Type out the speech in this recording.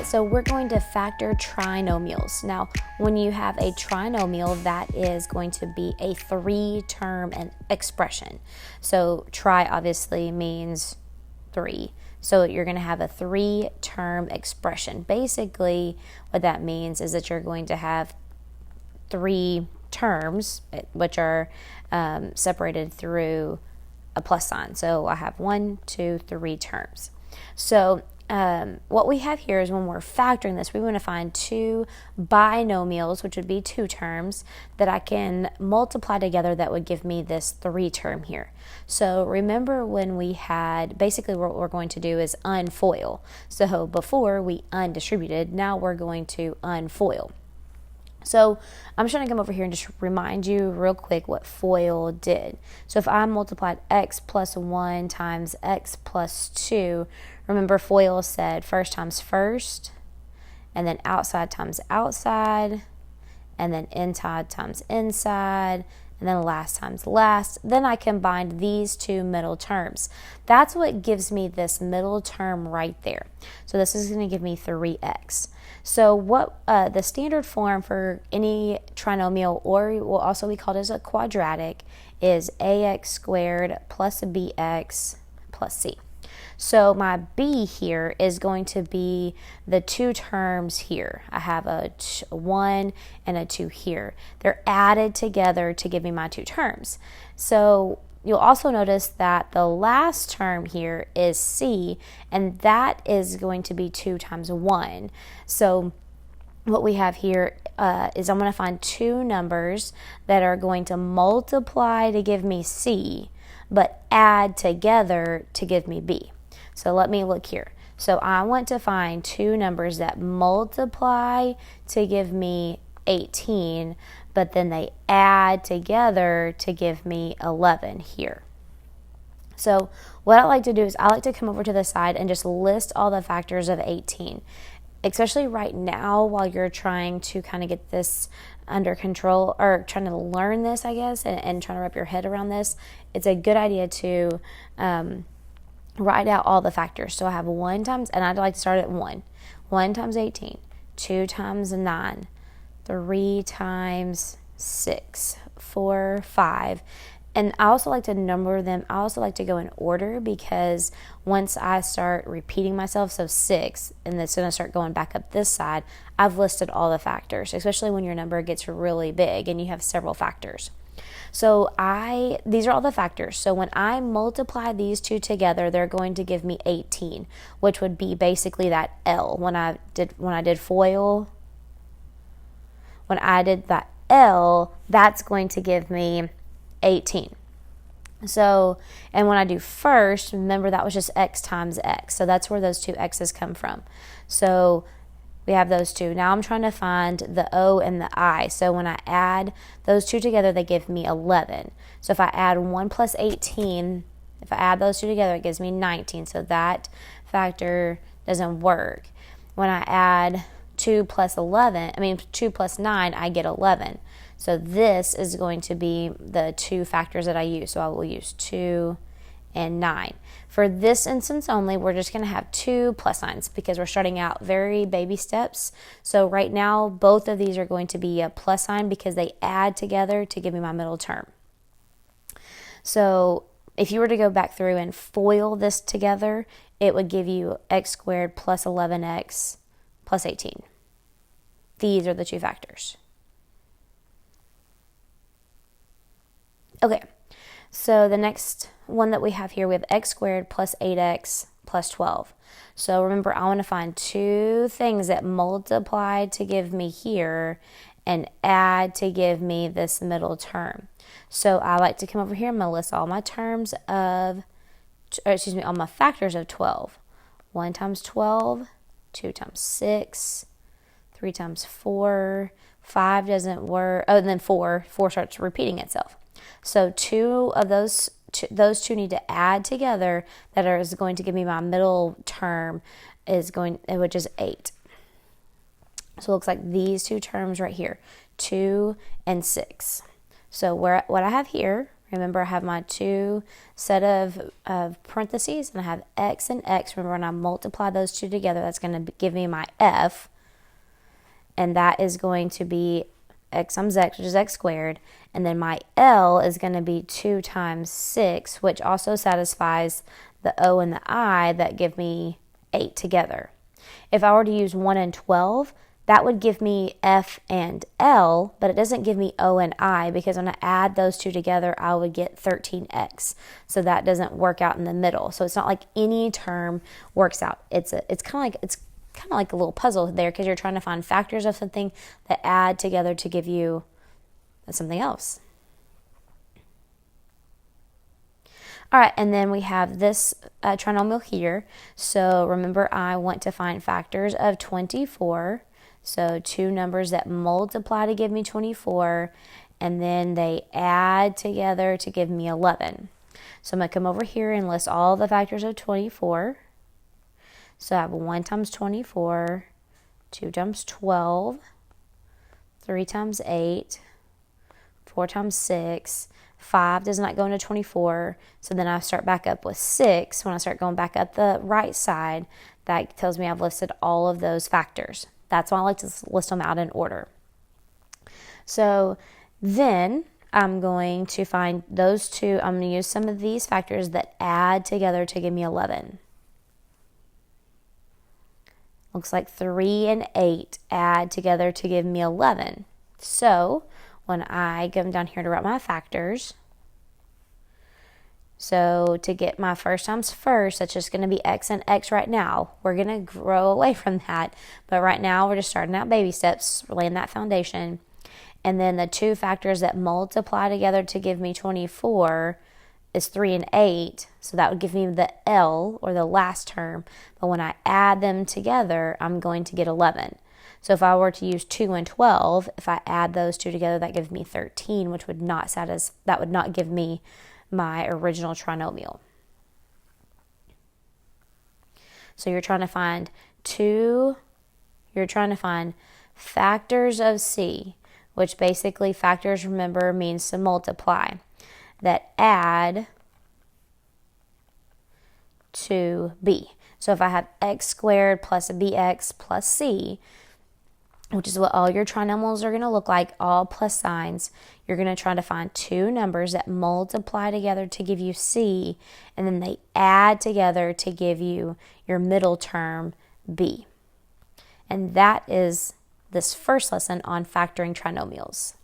so we're going to factor trinomials. Now, when you have a trinomial, that is going to be a 3-term expression. So tri obviously means 3. So you're going to have a 3-term expression. Basically, what that means is that you're going to have 3 terms, which are separated through a plus sign. So I have 1, 2, 3 terms. So what we have here is when we're factoring this, we want to find 2 binomials, which would be 2 terms, that I can multiply together that would give me this 3 term here. So remember when we had, basically what we're going to do is unfoil. So before we undistributed, now we're going to unfoil. So I'm just going to come over here and just remind you real quick what FOIL did. So if I multiplied x plus 1 times x plus 2, remember FOIL said first times first, and then outside times outside, and then inside times inside, and then last times last. Then I combined these 2 middle terms. That's what gives me this middle term right there. So this is going to give me 3x. So what the standard form for any trinomial, or will also be called as a quadratic, is ax squared plus bx plus c. So my b here is going to be the 2 terms here. I have a 1 and a 2 here. They're added together to give me my 2 terms. So you'll also notice that the last term here is c, and that is going to be 2 times 1. So what we have here is I'm going to find 2 numbers that are going to multiply to give me c, but add together to give me b. So let me look here. So I want to find 2 numbers that multiply to give me 18, but then they add together to give me 11 here. So what I like to do is I like to come over to the side and just list all the factors of 18. Especially right now while you're trying to kind of get this under control, or trying to learn this, I guess, and trying to wrap your head around this, it's a good idea to write out all the factors. So I have 1 times, and I'd like to start at 1. 1 times 18, 2 times 9, 3 times 6, 4, 5. And I also like to number them. I also like to go in order, because once I start repeating myself, so 6, and then I start going back up this side, I've listed all the factors, especially when your number gets really big and you have several factors. So these are all the factors. So when I multiply these 2 together, they're going to give me 18, which would be basically that L. When I did FOIL, when I did that L, that's going to give me 18. So, and when I do first, remember that was just x times x. So that's where those 2 x's come from. So we have those 2. Now I'm trying to find the O and the I. So when I add those 2 together, they give me 11. So if I add 1 plus 18, if I add those 2 together, it gives me 19. So that factor doesn't work. When I add 2 plus 9, I get 11. So this is going to be the 2 factors that I use. So I will use 2 and 9. For this instance only, we're just going to have 2 plus signs because we're starting out very baby steps. So right now, both of these are going to be a plus sign because they add together to give me my middle term. So if you were to go back through and FOIL this together, it would give you x squared plus 11x plus 18. These are the 2 factors. Okay, so the next one that we have here, we have x squared plus 8x plus 12. So remember, I want to find 2 things that multiply to give me here and add to give me this middle term. So I like to come over here and I'm going to list all my terms of, all my factors of 12. 1 times 12, 2 times 6, 3 times 4, 5 doesn't work, and then 4 starts repeating itself. So 2 of those 2 need to add together, is going to give me my middle term, which is 8. So it looks like these 2 terms right here, 2 and 6. So what I have here, Remember, I have my two set of parentheses, and I have x and x. Remember, when I multiply those two together, that's going to give me my f, and that is going to be x times x, which is x squared, and then my L is going to be 2 times 6, which also satisfies the O and the I that give me 8 together. If I were to use 1 and 12, that would give me F and L, but it doesn't give me O and I, because when I add those two together, I would get 13x. So that doesn't work out in the middle. So it's not like any term works out. It's kind of like a little puzzle there, because you're trying to find factors of something that add together to give you something else. All right, and then we have this trinomial here. So remember, I want to find factors of 24. So two numbers that multiply to give me 24, and then they add together to give me 11. So I'm going to come over here and list all the factors of 24. So I have 1 times 24, 2 times 12, 3 times 8, 4 times 6, 5 does not go into 24, so then I start back up with 6. When I start going back up the right side, that tells me I've listed all of those factors. That's why I like to list them out in order. So then I'm going to find those two. I'm going to use some of these factors that add together to give me 11. Looks like 3 and 8 add together to give me 11. So when I come down here to write my factors, so to get my first times first, that's just going to be x and x right now. We're going to grow away from that, but right now we're just starting out baby steps, laying that foundation. And then the two factors that multiply together to give me 24 is 3 and 8, so that would give me the L, or the last term. But when I add them together, I'm going to get 11. So if I were to use 2 and 12, if I add those two together, that gives me 13, which would not that would not give me my original trinomial. So you're trying to find factors of C, which basically factors, remember, means to multiply, that add to B. So if I have x squared plus bx plus c, which is what all your trinomials are going to look like, all plus signs, you're going to try to find two numbers that multiply together to give you c, and then they add together to give you your middle term, b. And that is this first lesson on factoring trinomials.